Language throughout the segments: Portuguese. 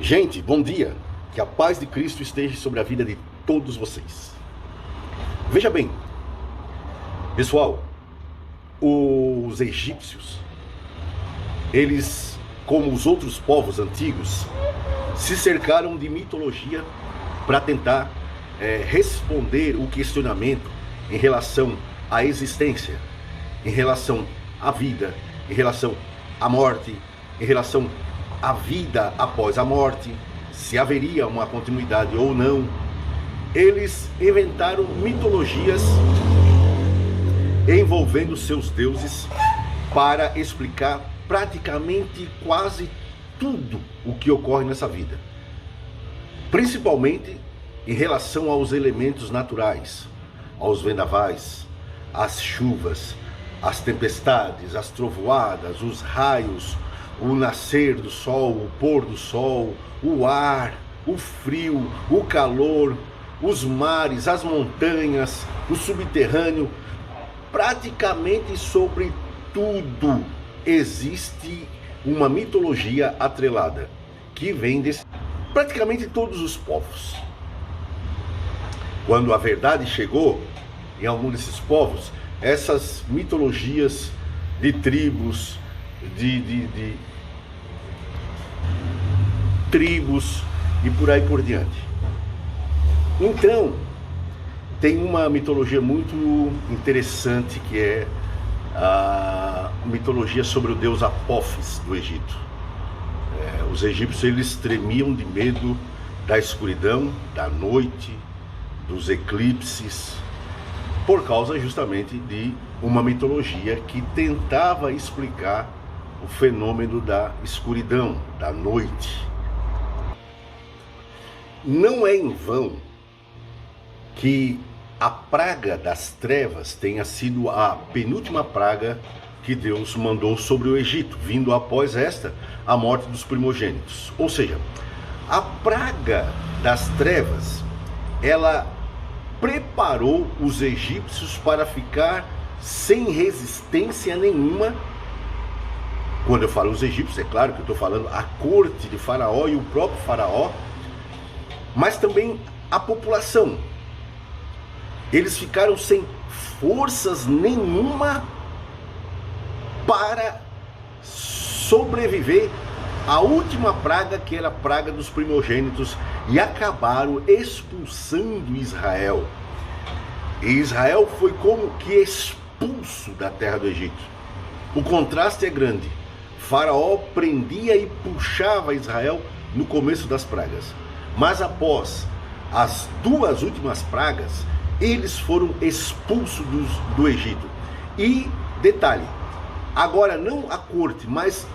Gente, bom dia. Que a paz de Cristo esteja sobre a vida de todos vocês. Veja bem, pessoal, os egípcios, eles, como os outros povos antigos, se cercaram de mitologia para tentar responder o questionamento em relação à existência, em relação à vida, em relação à morte, em relação à vida após a morte, se haveria uma continuidade ou não. Eles inventaram mitologias envolvendo seus deuses para explicar praticamente quase tudo o que ocorre nessa vida, principalmente em relação aos elementos naturais, aos vendavais, às chuvas, às tempestades, às trovoadas, os raios, o nascer do sol, o pôr do sol, o ar, o frio, o calor, os mares, as montanhas, o subterrâneo. Praticamente sobre tudo existe uma mitologia atrelada, que vem de praticamente todos os povos. Quando a verdade chegou em algum desses povos, essas mitologias de tribos, de tribos e por aí por diante. Então, tem uma mitologia muito interessante que é a mitologia sobre o deus Apófis do Egito. Os egípcios, eles tremiam de medo da escuridão, da noite, dos eclipses, por causa justamente de uma mitologia que tentava explicar o fenômeno da escuridão, da noite. Não é em vão que a praga das trevas tenha sido a penúltima praga que Deus mandou sobre o Egito, vindo após esta a morte dos primogênitos. Ou seja, a praga das trevas, ela preparou os egípcios para ficar sem resistência nenhuma. Quando eu falo os egípcios, é claro que eu estou falando a corte de Faraó e o próprio Faraó, mas também a população. Eles ficaram sem forças nenhuma para sobreviver à última praga, que era a praga dos primogênitos, e acabaram expulsando Israel. E Israel foi como que expulso da terra do Egito. O contraste é grande. Faraó prendia e puxava Israel no começo das pragas, mas após as duas últimas pragas, eles foram expulsos do Egito. E detalhe, agora não a corte, mas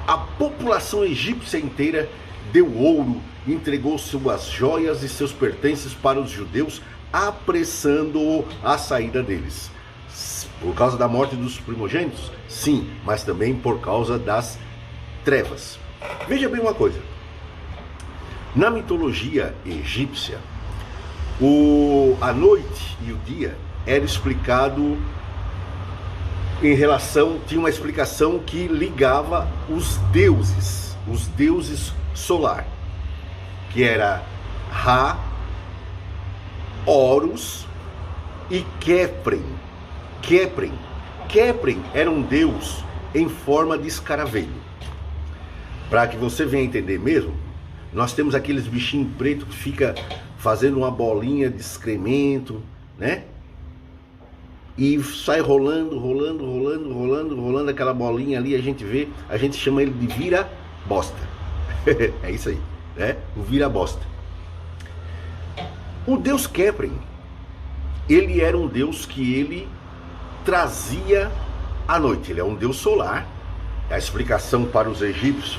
a população egípcia inteira deu ouro, entregou suas joias e seus pertences para os judeus, apressando a saída deles. Por causa da morte dos primogênitos? Sim, mas também por causa das trevas. Veja bem uma coisa. Na mitologia egípcia, a noite e o dia era explicado em relação, tinha uma explicação que ligava os deuses solar, que era Ra, Horus e Quéprem. Quéprem era um deus em forma de escaravelho. Para que você venha entender mesmo, nós temos aqueles bichinhos pretos que fica fazendo uma bolinha de excremento, né? E sai rolando aquela bolinha ali, a gente chama ele de vira-bosta. É isso aí, né? O vira-bosta. O deus Quéprem, ele era um deus que ele trazia a noite. Ele é um deus solar. A explicação para os egípcios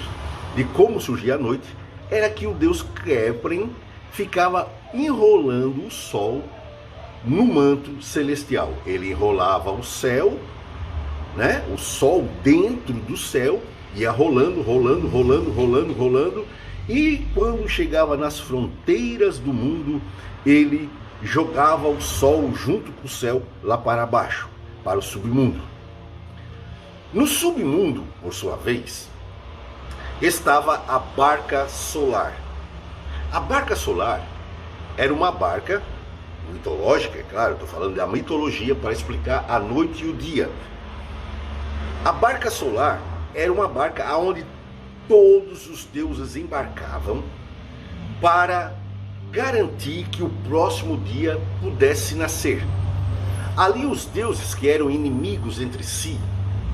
de como surgia a noite era que o deus Quéprem ficava enrolando o sol no manto celestial. Ele enrolava o céu, né? O sol dentro do céu, ia rolando, e quando chegava nas fronteiras do mundo, ele jogava o sol junto com o céu lá para baixo, para o submundo. No submundo, por sua vez, estava a barca solar. A barca solar era uma barca mitológica, é claro, estou falando da mitologia para explicar a noite e o dia. A barca solar era uma barca onde todos os deuses embarcavam para garantir que o próximo dia pudesse nascer. Ali os deuses que eram inimigos entre si,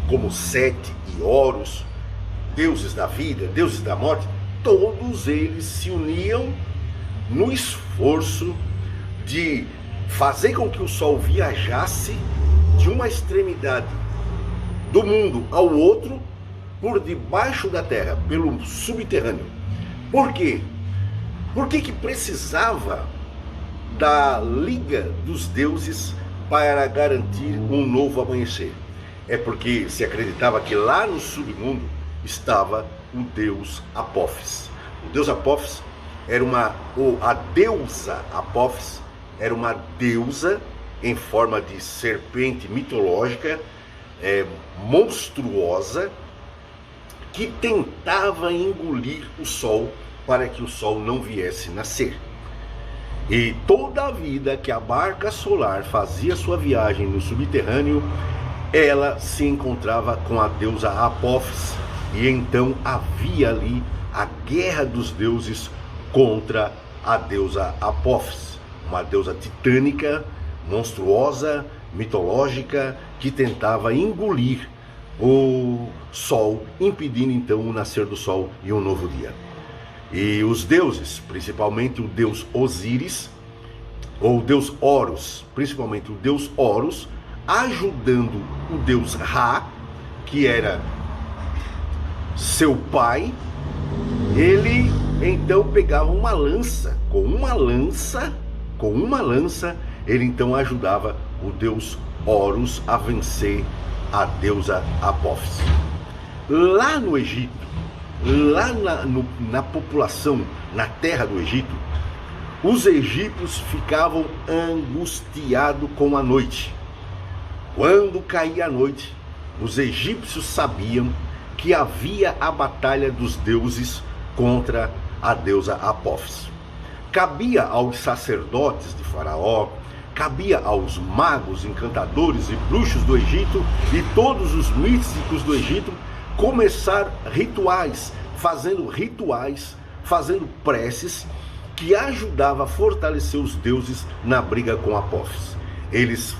como Sete e Horus, deuses da vida, deuses da morte, todos eles se uniam no esforço de fazer com que o Sol viajasse de uma extremidade do mundo ao outro por debaixo da terra, pelo subterrâneo. Por quê? Por que precisava da liga dos deuses para garantir um novo amanhecer? É porque se acreditava que lá no submundo estava o deus Apófis. O deus Apófis era a deusa Apófis era uma deusa em forma de serpente mitológica, monstruosa, que tentava engolir o sol para que o sol não viesse nascer. E toda a vida que a barca solar fazia sua viagem no subterrâneo, ela se encontrava com a deusa Apófis, e então havia ali a guerra dos deuses contra a deusa Apófis, uma deusa titânica, monstruosa, mitológica, que tentava engolir o sol, impedindo então o nascer do sol e um novo dia. E os deuses, principalmente o deus Osíris, ou o deus Horus, principalmente o deus Horus, ajudando o deus Ra, que era seu pai, ele então pegava uma lança, com uma lança, ele então ajudava o deus Horus a vencer a deusa Apófis. Lá no Egito, lá na população, na terra do Egito, os egípcios ficavam angustiados com a noite. Quando caía a noite, os egípcios sabiam que havia a batalha dos deuses contra a deusa Apófis. Cabia aos sacerdotes de Faraó, cabia aos magos, encantadores e bruxos do Egito e todos os místicos do Egito começar rituais, fazendo preces que ajudava a fortalecer os deuses na briga com Apófis. Eles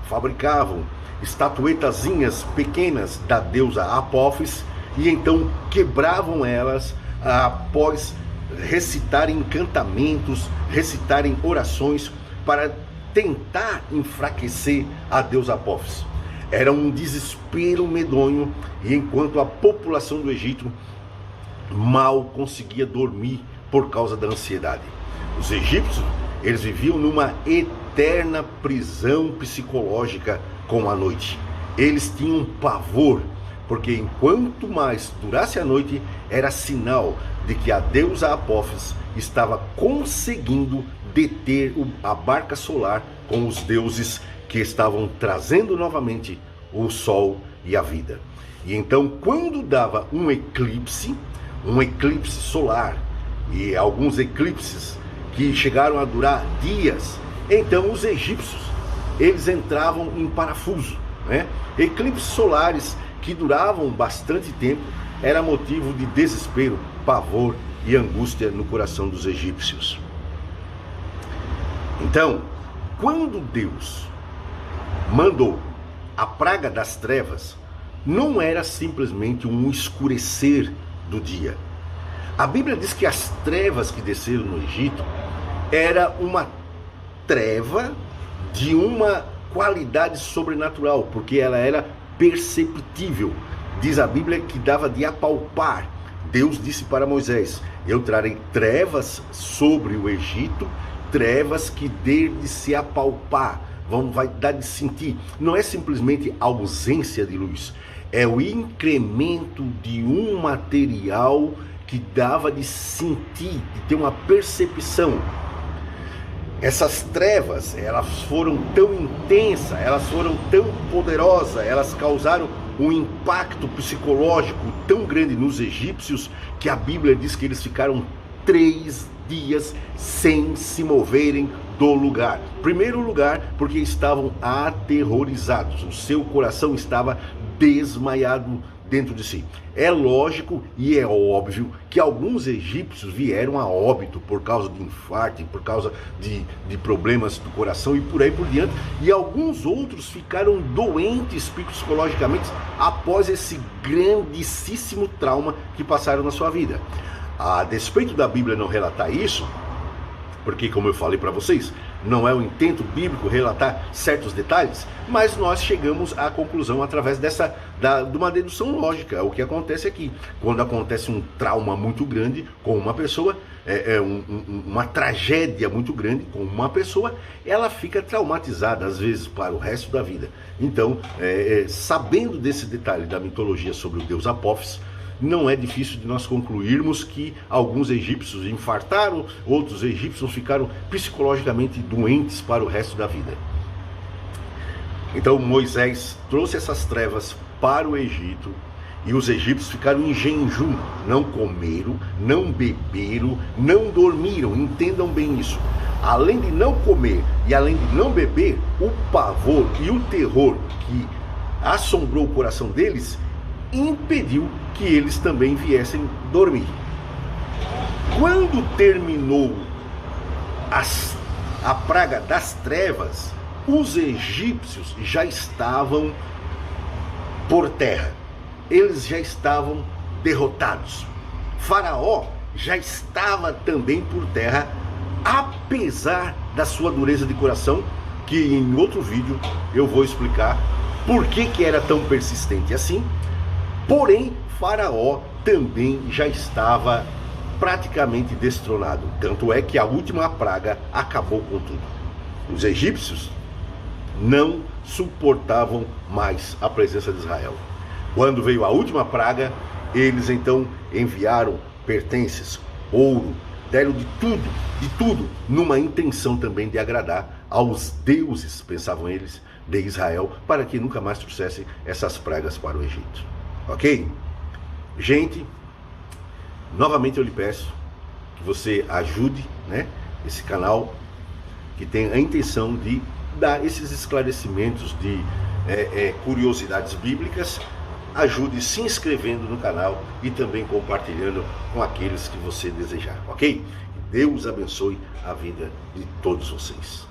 fabricavam estatuetazinhas pequenas da deusa Apófis e então quebravam elas após recitarem encantamentos, recitarem orações para tentar enfraquecer a deusa Apófis. Era um desespero medonho, e enquanto a população do Egito mal conseguia dormir por causa da ansiedade. Os egípcios, eles viviam numa eterna prisão psicológica com a noite. Eles tinham pavor, porque enquanto mais durasse a noite, era sinal de que a deusa Apófis estava conseguindo deter a barca solar com os deuses que estavam trazendo novamente o sol e a vida. E então, quando dava um eclipse solar, e alguns eclipses que chegaram a durar dias, então os egípcios, eles entravam em parafuso, né? Eclipses solares que duravam bastante tempo era motivo de desespero, pavor e angústia no coração dos egípcios. Então, quando Deus mandou a praga das trevas, não era simplesmente um escurecer do dia. A Bíblia diz que as trevas que desceram no Egito era uma treva de uma qualidade sobrenatural, porque ela era perceptível. Diz a Bíblia que dava de apalpar. Deus disse para Moisés: eu trarei trevas sobre o Egito, trevas que dê de se apalpar, vai dar de sentir. Não é simplesmente ausência de luz, é o incremento de um material que dava de sentir, de ter uma percepção. Essas trevas, elas foram tão intensas, elas foram tão poderosas, elas causaram um impacto psicológico tão grande nos egípcios que a Bíblia diz que eles ficaram 3 dias sem se moverem do lugar. Primeiro lugar, porque estavam aterrorizados, o seu coração estava desmaiado dentro de si. É lógico e é óbvio que alguns egípcios vieram a óbito por causa de infarto, por causa de problemas do coração e por aí por diante, e alguns outros ficaram doentes psicologicamente após esse grandíssimo trauma que passaram na sua vida. A despeito da Bíblia não relatar isso, porque, como eu falei para vocês, não é o intento bíblico relatar certos detalhes, mas nós chegamos à conclusão através de uma dedução lógica. O que acontece aqui, quando acontece um trauma muito grande com uma pessoa, uma tragédia muito grande com uma pessoa, ela fica traumatizada, às vezes, para o resto da vida. Então, sabendo desse detalhe da mitologia sobre o deus Apófis, não é difícil de nós concluirmos que alguns egípcios infartaram, outros egípcios ficaram psicologicamente doentes para o resto da vida. Então Moisés trouxe essas trevas para o Egito e os egípcios ficaram em jejum, não comeram, não beberam, não dormiram, entendam bem isso. Além de não comer e além de não beber, o pavor e o terror que assombrou o coração deles impediu que eles também viessem dormir. Quando terminou a praga das trevas, os egípcios já estavam por terra. Eles já estavam derrotados. Faraó já estava também por terra, apesar da sua dureza de coração, que em outro vídeo eu vou explicar por que era tão persistente assim. Porém, Faraó também já estava praticamente destronado. Tanto é que a última praga acabou com tudo. Os egípcios não suportavam mais a presença de Israel. Quando veio a última praga, eles então enviaram pertences, ouro, deram de tudo, numa intenção também de agradar aos deuses, pensavam eles, de Israel, para que nunca mais trouxessem essas pragas para o Egito. Ok? Gente, novamente eu lhe peço que você ajude, né, esse canal que tem a intenção de dar esses esclarecimentos de curiosidades bíblicas. Ajude se inscrevendo no canal e também compartilhando com aqueles que você desejar, ok? Deus abençoe a vida de todos vocês.